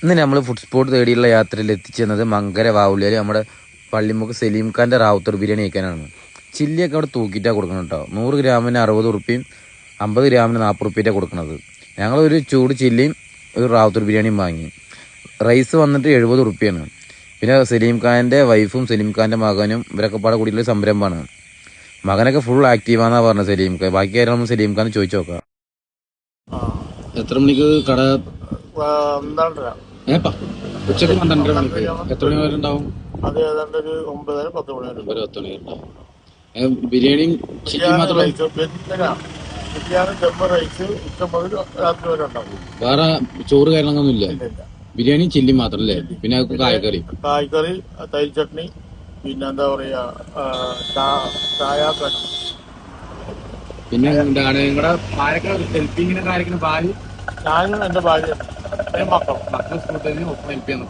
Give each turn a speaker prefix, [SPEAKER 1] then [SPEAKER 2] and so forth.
[SPEAKER 1] ഇന്ന് നമ്മൾ food spot തേടിയുള്ള യാത്രയിൽ എത്തിച്ചെന്നത് മങ്കര വാവുള്ളിയിൽ നമ്മുടെ പള്ളിമുക്ക് സലീം ഖാൻ്റെ റാവുത്തർ ബിരിയാണി കഴിക്കാനാണ്. ചില്ലിയൊക്കെ അവിടെ തൂക്കിയിട്ടാണ് കൊടുക്കണം കേട്ടോ. 100 ഗ്രാമിന് 60 ഉറുപ്പിയും 50 ഗ്രാമിന് 40 ഉറുപ്പിയാണ് കൊടുക്കുന്നത്. ഞങ്ങളൊരു ചൂട് ചില്ലിയും ഒരു റാവുത്തർ ബിരിയാണിയും വാങ്ങി. റൈസ് വന്നിട്ട് 70 ഉറുപ്പിയാണ്. പിന്നെ സലീം ഖാൻ്റെ വൈഫും സലീം ഖാൻ്റെ മകനും ഇവരൊക്കെ പാടെ കൂടിയുള്ള സംരംഭമാണ്. മകനൊക്കെ ഫുൾ ആക്റ്റീവാന്നാണ് പറഞ്ഞത് സലീം ഖാൻ. ബാക്കി കാര്യം നമ്മൾ സലീം ഖാൻ ചോദിച്ചു നോക്കാം. എത്ര മണിക്ക് കട? ഉച്ചക്ക് 12 മണിക്ക്. എത്ര മണി വരെ ഉണ്ടാവും?
[SPEAKER 2] അത് ഏതാണ്ട് ഒരു 9-10 മണി വരെ.
[SPEAKER 1] 10 മണി ഉണ്ടാവും. ബിരിയാണിയും ചിക്കൻ മാത്രം?
[SPEAKER 2] ബിരിയാണി ദം റൈസ് ഉച്ച മുതൽ രാത്രി വരെ ഉണ്ടാവും.
[SPEAKER 1] വേറെ ചോറ് കാര്യങ്ങളൊന്നും ഇല്ല? ബിരിയാണി ചില്ലി മാത്രം അല്ലേ? പിന്നെ കായ്ക്കറി
[SPEAKER 2] തൈര് ചട്നി, പിന്നെ എന്താ പറയാ ചായ കടി.
[SPEAKER 1] പിന്നെ എന്താണ് നിങ്ങളുടെ ഹെൽപ്പിങ്ങിന്റെ കാര്യത്തിന് ഭാര്യ?
[SPEAKER 2] ഞാനും എന്റെ ഭാര്യ മക്കളും
[SPEAKER 1] സ്കൂളിൽ ഒപ്പം ഹെൽപ്പ് ചെയ്യുന്നു.